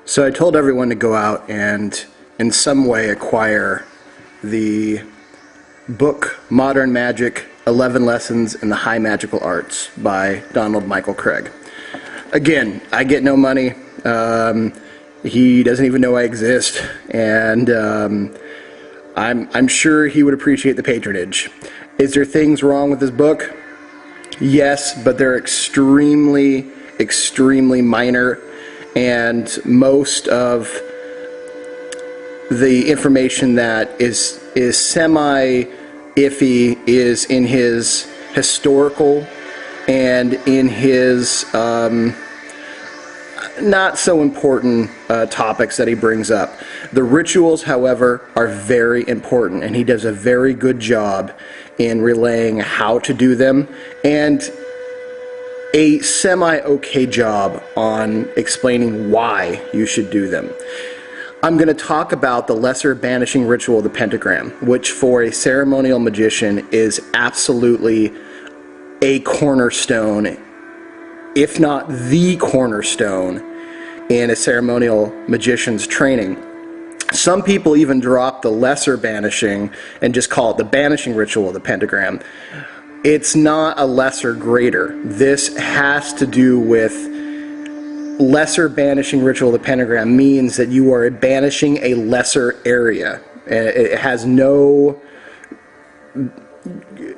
So I told everyone to go out and in some way acquire the book Modern Magic, 11 Lessons in the High Magical Arts by Donald Michael Craig. Again, I get no money. He doesn't even know I exist, and I'm sure he would appreciate the patronage. Is there things wrong with this book? Yes, but they're extremely minor, and most of the information that is semi-iffy is in his historical and in his not so important topics that he brings up. The rituals, however, are very important, and he does a very good job in relaying how to do them, and a semi-okay job on explaining why you should do them. I'm going to talk about the lesser banishing ritual of the pentagram, which for a ceremonial magician is absolutely a cornerstone, if not the cornerstone, in a ceremonial magician's training. Some people even drop the lesser banishing and just call it the banishing ritual of the pentagram. It's not a lesser greater. This has to do with lesser banishing ritual of the pentagram means that you are banishing a lesser area. It has no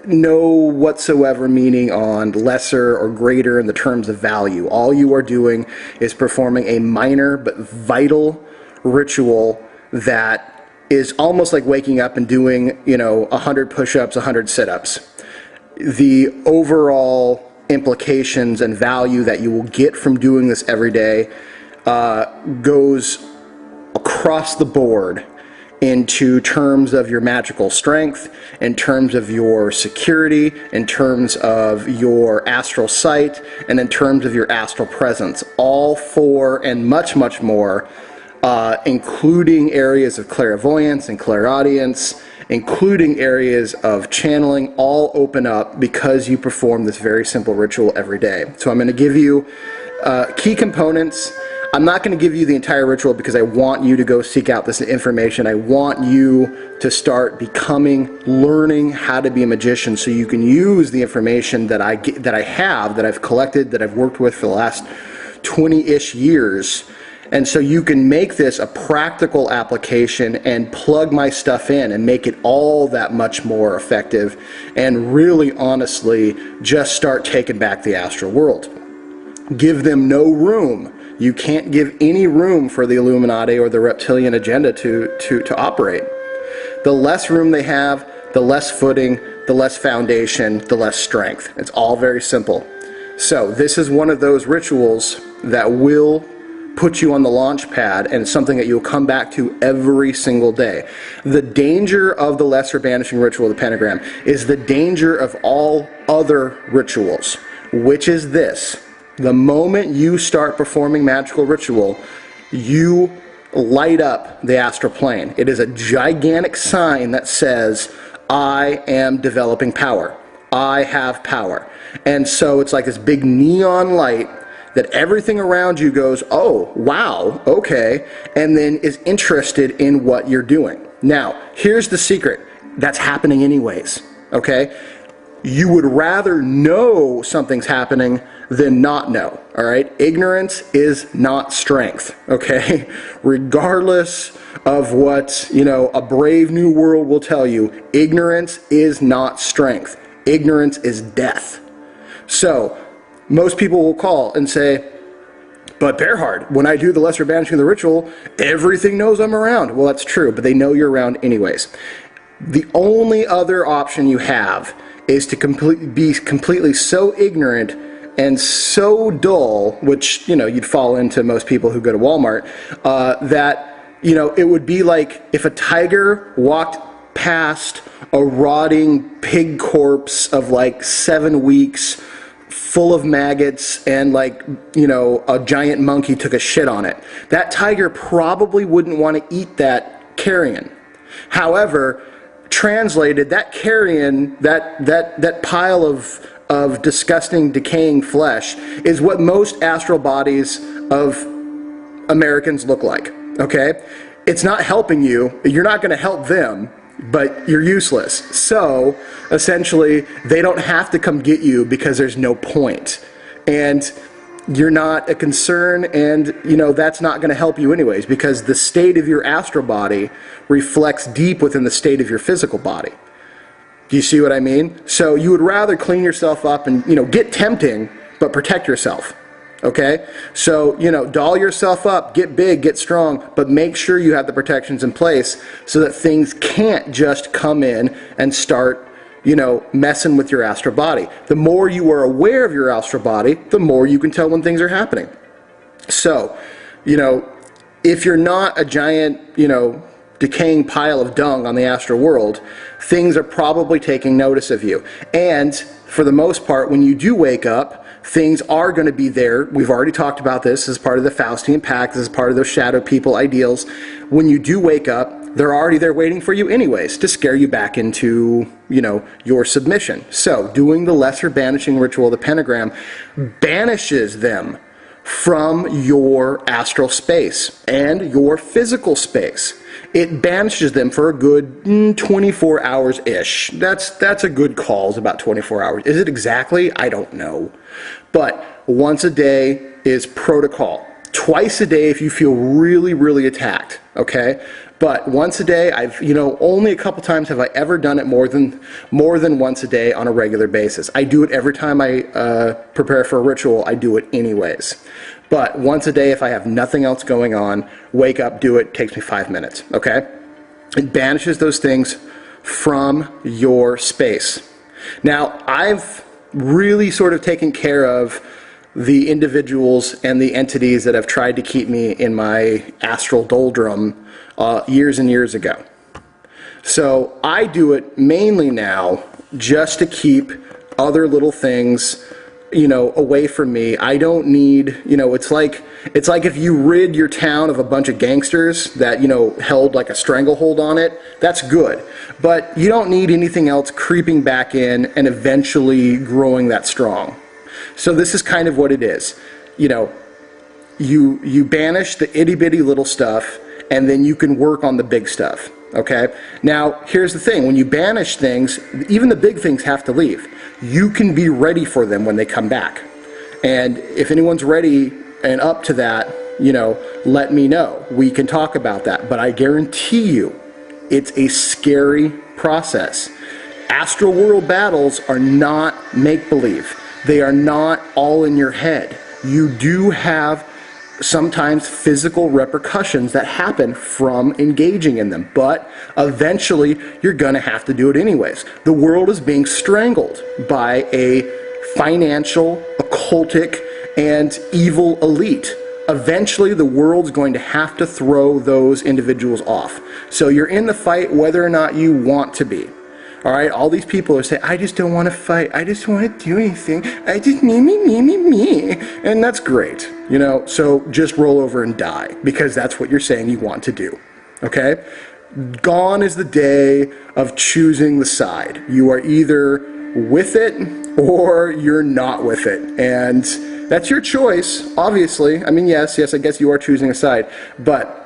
whatsoever meaning on lesser or greater in the terms of value. All you are doing is performing a minor but vital ritual that is almost like waking up and doing, 100 push-ups, 100 sit-ups. The overall implications and value that you will get from doing this every day goes across the board into terms of your magical strength, in terms of your security, in terms of your astral sight, and in terms of your astral presence. All four and much more, including areas of clairvoyance and clairaudience, including areas of channeling, all open up because you perform this very simple ritual every day. So I'm going to give you key components. I'm not going to give you the entire ritual because I want you to go seek out this information. I want you to start learning how to be a magician, so you can use the information that I've collected, that I've worked with for the last 20-ish years. And so you can make this a practical application and plug my stuff in and make it all that much more effective, and really honestly just start taking back the astral world. Give them no room. You can't give any room for the Illuminati or the reptilian agenda to operate. The less room they have, the less footing, the less foundation, the less strength. It's all very simple. So this is one of those rituals that will put you on the launch pad, and something that you'll come back to every single day. The danger of the lesser banishing ritual of the pentagram is the danger of all other rituals, which is this: the moment you start performing magical ritual, you light up the astral plane. It is a gigantic sign that says, I am developing power. I have power. And so it's like this big neon light that everything around you goes, oh, wow, okay, and then is interested in what you're doing. Now, here's the secret. That's happening anyways, okay? You would rather know something's happening than not know, all right? Ignorance is not strength, okay? Regardless of what, a brave new world will tell you, ignorance is not strength. Ignorance is death. So, most people will call and say, but Bearheart, when I do the lesser banishing of the ritual, everything knows I'm around. Well, that's true, but they know you're around anyways. The only other option you have is to be completely so ignorant and so dull, which, you'd fall into most people who go to Walmart, that, it would be like if a tiger walked past a rotting pig corpse of 7 weeks, full of maggots, and a giant monkey took a shit on it. That tiger probably wouldn't want to eat that carrion. However, translated, that carrion, that pile of disgusting, decaying flesh is what most astral bodies of Americans look like, okay? It's not helping you. You're not going to help them, but you're useless. So essentially, they don't have to come get you because there's no point. And you're not a concern, and that's not going to help you anyways, because the state of your astral body reflects deep within the state of your physical body. Do you see what I mean? So you would rather clean yourself up and get tempting, but protect yourself. Okay? So, doll yourself up, get big, get strong, but make sure you have the protections in place so that things can't just come in and start messing with your astral body. The more you are aware of your astral body, the more you can tell when things are happening. So, if you're not a giant, decaying pile of dung on the astral world, things are probably taking notice of you. And for the most part, when you do wake up, things are going to be there. We've already talked about this as part of the Faustian Pact, as part of those shadow people ideals. When you do wake up, they're already there waiting for you anyways to scare you back into, your submission. So doing the lesser banishing ritual, the pentagram, banishes them from your astral space and your physical space. It banishes them for a good 24 hours-ish. That's a good call, is about 24 hours. Is it exactly? I don't know. But once a day is protocol. Twice a day if you feel really, really attacked, okay? But once a day, I've, only a couple times have I ever done it more than once a day on a regular basis. I do it every time I prepare for a ritual. I do it anyways. But once a day, if I have nothing else going on, wake up, do it, takes me 5 minutes, okay? It banishes those things from your space. Now, I've really sort of taken care of the individuals and the entities that have tried to keep me in my astral doldrum years and years ago. So I do it mainly now just to keep other little things away from me. I don't need, it's like if you rid your town of a bunch of gangsters that, held like a stranglehold on it, that's good. But you don't need anything else creeping back in and eventually growing that strong. So this is kind of what it is. You banish the itty bitty little stuff, and then you can work on the big stuff. Okay? Now, here's the thing. When you banish things, even the big things have to leave. You can be ready for them when they come back. And if anyone's ready and up to that, let me know. We can talk about that. But I guarantee you, it's a scary process. Astral world battles are not make-believe. They are not all in your head. You do have sometimes physical repercussions that happen from engaging in them, but eventually you're going to have to do it anyways. The world is being strangled by a financial, occultic, and evil elite. Eventually the world's going to have to throw those individuals off. So you're in the fight whether or not you want to be. All right, all these people are saying, I just don't want to fight. I just want to do anything. I just me. And that's great, so just roll over and die, because that's what you're saying you want to do, okay? Gone is the day of choosing the side. You are either with it or you're not with it. And that's your choice, obviously. I mean, yes, I guess you are choosing a side, but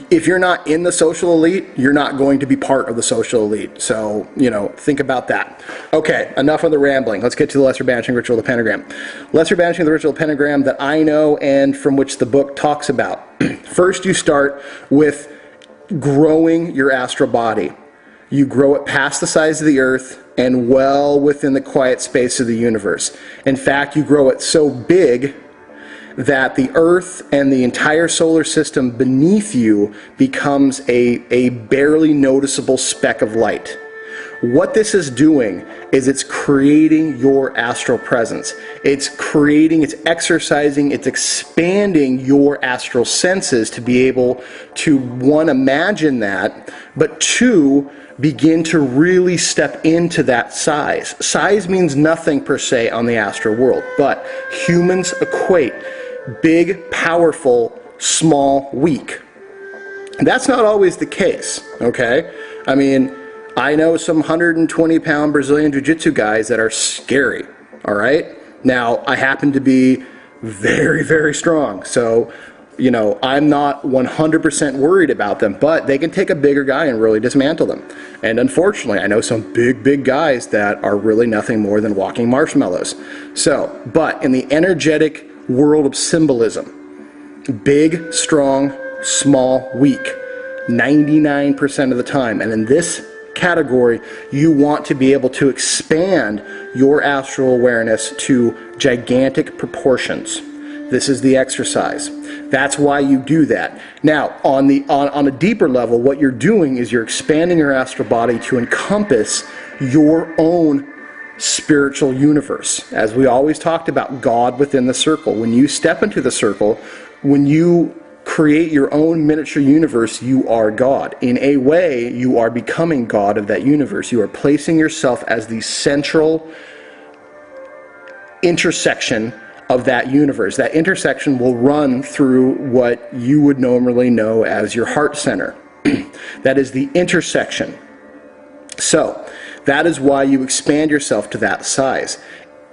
if you're not in the social elite, you're not going to be part of the social elite. So, think about that. Okay, enough of the rambling. Let's get to the lesser banishing ritual of the pentagram. Lesser banishing of the ritual of the pentagram that I know and from which the book talks about. First, you start with growing your astral body. You grow it past the size of the earth and well within the quiet space of the universe. In fact, you grow it so big that the Earth and the entire solar system beneath you becomes a barely noticeable speck of light. What this is doing is it's creating your astral presence. It's exercising, it's expanding your astral senses to be able to, one, imagine that, but two, begin to really step into that size. Size means nothing per se on the astral world, but humans equate big, powerful, small, weak. That's not always the case, okay? I mean, I know some 120-pound Brazilian Jiu-Jitsu guys that are scary, all right? Now, I happen to be very, very strong, so You know, I'm not 100% worried about them, but they can take a bigger guy and really dismantle them. And unfortunately, I know some big guys that are really nothing more than walking marshmallows. So, but in the energetic world of symbolism, big, strong, small, weak, 99% of the time. And in this category, you want to be able to expand your astral awareness to gigantic proportions. This is the exercise. That's why you do that. Now, on a deeper level, what you're doing is you're expanding your astral body to encompass your own spiritual universe. As we always talked about, God within the circle. When you step into the circle, when you create your own miniature universe, you are God. In a way, you are becoming God of that universe. You are placing yourself as the central intersection of that universe. That intersection will run through what you would normally know as your heart center. That is the intersection. So, that is why you expand yourself to that size.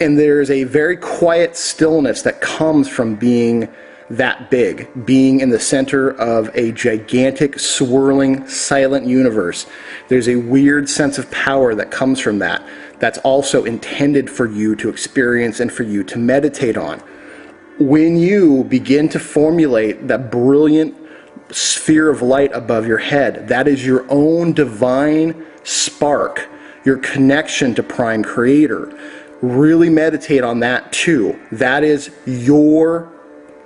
And there's a very quiet stillness that comes from being that big, being in the center of a gigantic, swirling, silent universe. There's a weird sense of power that comes from that. That's also intended for you to experience and for you to meditate on. When you begin to formulate that brilliant sphere of light above your head, that is your own divine spark, your connection to Prime Creator. Really meditate on that too. That is your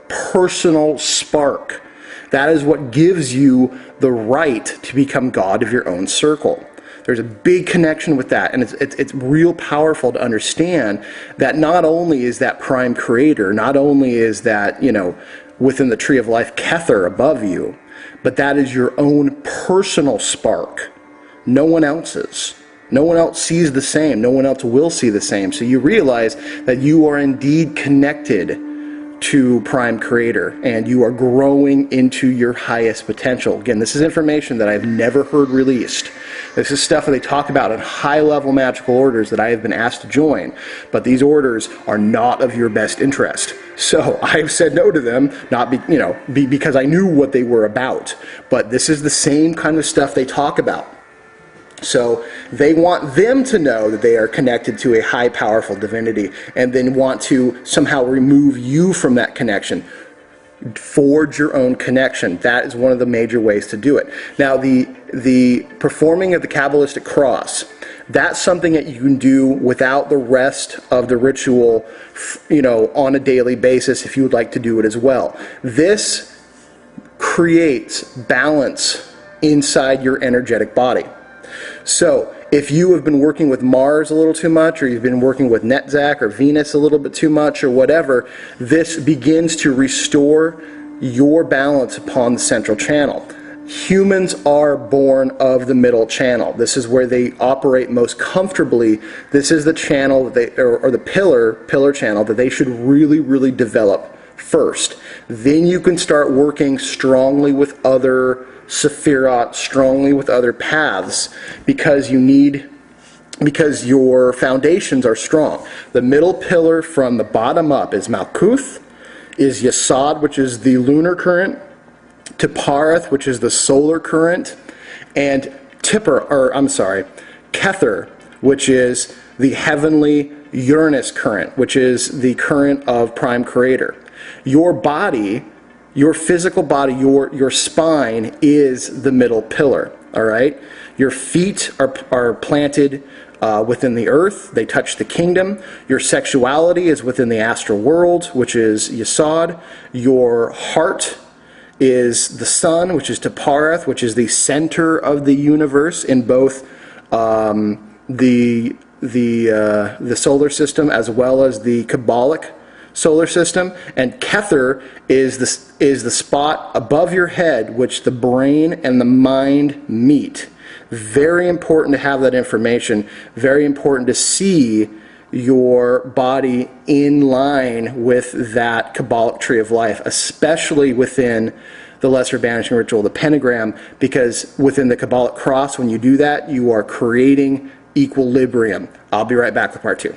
personal spark. That is what gives you the right to become God of your own circle. There's a big connection with that, and it's real powerful to understand that not only is that Prime Creator, not only is that, you know, within the Tree of Life Kether above you, but that is your own personal spark. No one else's. No one else sees the same. No one else will see the same. So you realize that you are indeed connected to Prime Creator, and you are growing into your highest potential. Again, this is information that I've never heard released. This is stuff that they talk about in high-level magical orders that I have been asked to join, but these orders are not of your best interest. So I've said no to them, not because I knew what they were about, but this is the same kind of stuff they talk about. So they want them to know that they are connected to a high, powerful divinity, and then want to somehow remove you from that connection. Forge your own connection. That is one of the major ways to do it. Now, the performing of the Kabbalistic cross, that's something that you can do without the rest of the ritual, on a daily basis if you would like to do it as well. This creates balance inside your energetic body. So, if you have been working with Mars a little too much, or you've been working with Netzach or Venus a little bit too much, or whatever, this begins to restore your balance upon the central channel. Humans are born of the middle channel. This is where they operate most comfortably. This is the channel that or the pillar channel that they should really, really develop first. Then you can start working strongly with other Sephirot, strongly with other paths, because your foundations are strong. The middle pillar from the bottom up is Malkuth, is Yesod, which is the lunar current, Tipareth, which is the solar current, and Kether, which is the heavenly Uranus current, which is the current of Prime Creator. Your body, your physical body, your spine is the middle pillar, all right? Your feet are planted within the earth. They touch the kingdom. Your sexuality is within the astral world, which is Yesod. Your heart is the sun, which is Tipareth, which is the center of the universe in both the solar system as well as the Kabbalic solar system. And Kether is the spot above your head which the brain and the mind meet. Very important to have that information. Very important to see your body in line with that Kabbalic tree of life, especially within the lesser banishing ritual, the pentagram, because within the Kabbalic cross, when you do that, you are creating equilibrium. I'll be right back with part 2.